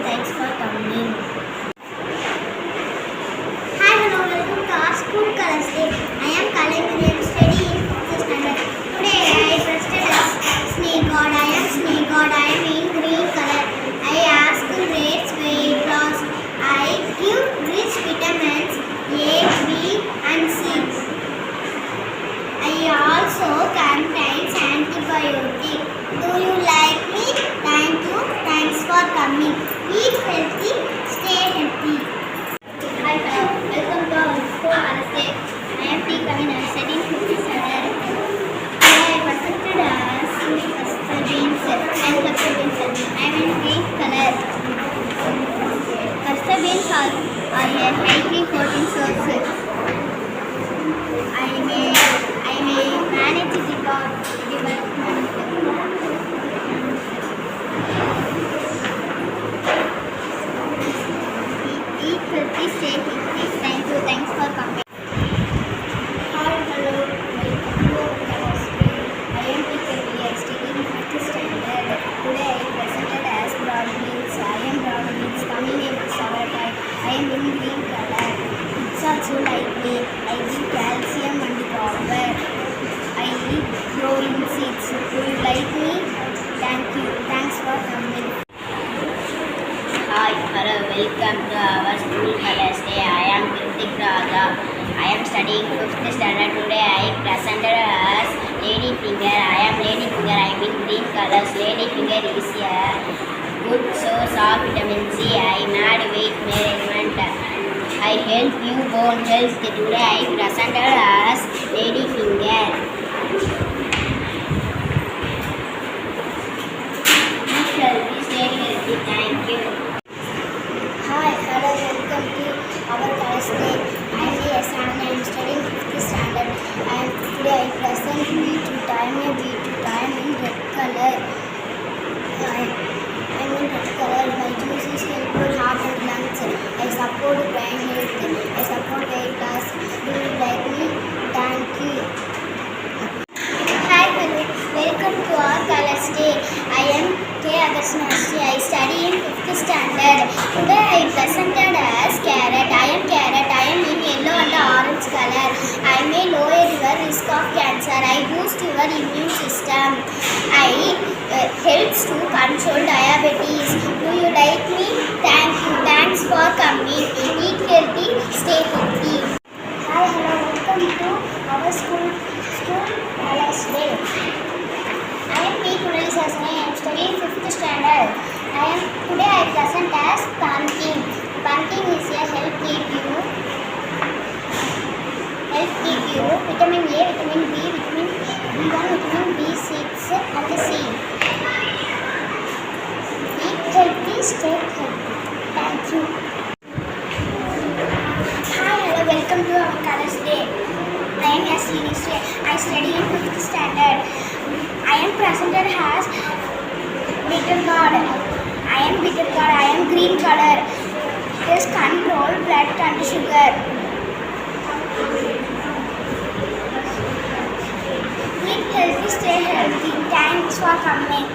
Thanks for coming. Hi, hello, welcome to our school colors day. I am Kalendri and studying in 5th standard. Today I presented as snake god. I am snake god. I am in green color. I ask rates weight loss. I give rich vitamins A, B and C. I also contains antibiotic. Do you like me? Thank you. Thanks for coming. Eat healthy, stay healthy. Hi, hello. Welcome to our school colors day. I am T. Kavina, studying 5th standard. Today I presented as cluster beans and cluster beans. I am in green color. Cluster beans are a healthy protein source. I may manage the development. Eat healthy, stay healthy. Thank you. Thanks for coming. Hi, hello. Welcome to Colors Day. I am T.K. studying 5th standard. Today I presented as broad beans. I am broad beans coming in several type. I am in green color. It's also like me. I give calcium and copper. I eat growing seeds. Do you like me? Thank you. Thanks for coming. Hi, hello, welcome to our school colors day. I am Kritik Raja. I am studying 5th standard. Today I presented as lady finger. I am lady finger. I am in green colors. Lady finger is a good source of vitamin C. I made weight management. I help you bone health. Today I presented as lady finger. Stay healthy. Thank you. Hi, hello, welcome to our class day. I am Yasan. I am studying 5th standard. And today I present beetroot. I am a beetroot. I am in red color. I am in red color. My juice is helpful heart and lungs. I support brain health. I support weight loss. Do you like me? Thank you. Hi, hello, welcome to our colors day. I am K. Adarshana. I study in 5th standard. Today I presented as carrot. I am carrot. I am in yellow and orange color. I may lower your risk of cancer. I boost your immune system. I helps to control diabetes. Do you like me? Thank you. Thanks for coming. Eat healthy, stay healthy. Hi, hello, welcome to our school colors day. I am P. Kuralisasana. I am studying 5th standard. Today I present as pumpkin. Pumpkin is a help give you vitamin A, vitamin B, vitamin B1, vitamin B6 and C. Eat healthy, stay healthy. Thank you. Hi, hello, welcome to our colors day. I am Yasin. I study in 5th standard. I am presented as bitter gourd. I am bitter gourd. I am green color. It is control blood and sugar. Eat healthy, stay healthy. Thanks for coming.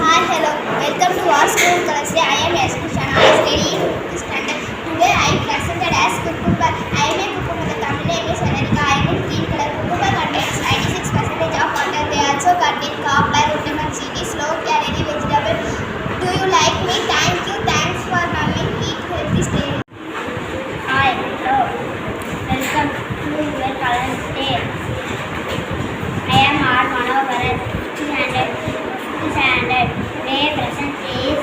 Hi, hello. Welcome to our school colors day. I am Yaskushan. I study in 5th standard. Today I presented as cucumber. I am a cucumber. The Tamil name is Venenica. I am in green color. Cucumber contains 96% of water. They also contain copper, vitamin C, low calorie vegetable. Do you like me? Thank you. Thanks for coming. Eat healthy, stay healthy. Hi, hello, welcome to your colors day. I am R. Manoharan, 5th standard. Today present is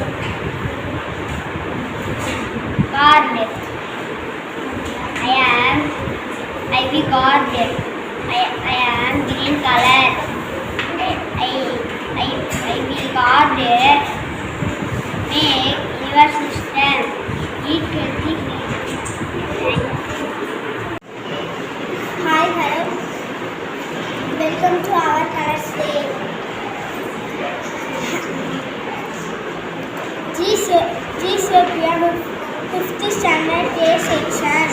Ivy garden. I am green color. Ivy garden. Make your system. Eat healthy. Hi, hello. Welcome to our Colors Day. This will be our 5th standard A section.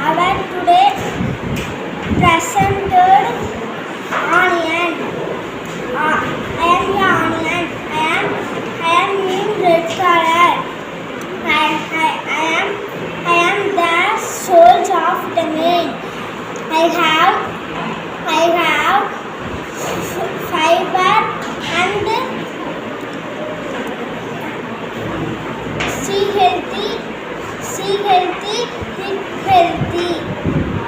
Our today presented onion. I am the onion. I am in red color. I am the soul of the man. I have fiber and see healthy, eat healthy.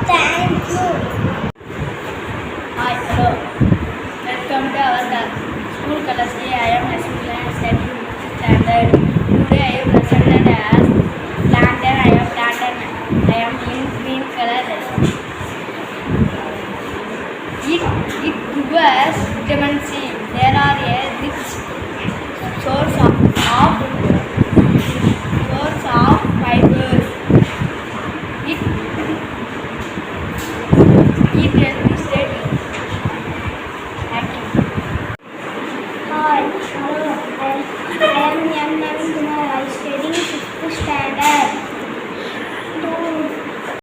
Thank you. Hi, hello. Welcome to our school Colors Day. I am Asmila studying 5th standard. Today I am presented as planter. I am planter. I am in green color. It gives us vitamin C. There are a rich source of fibers. It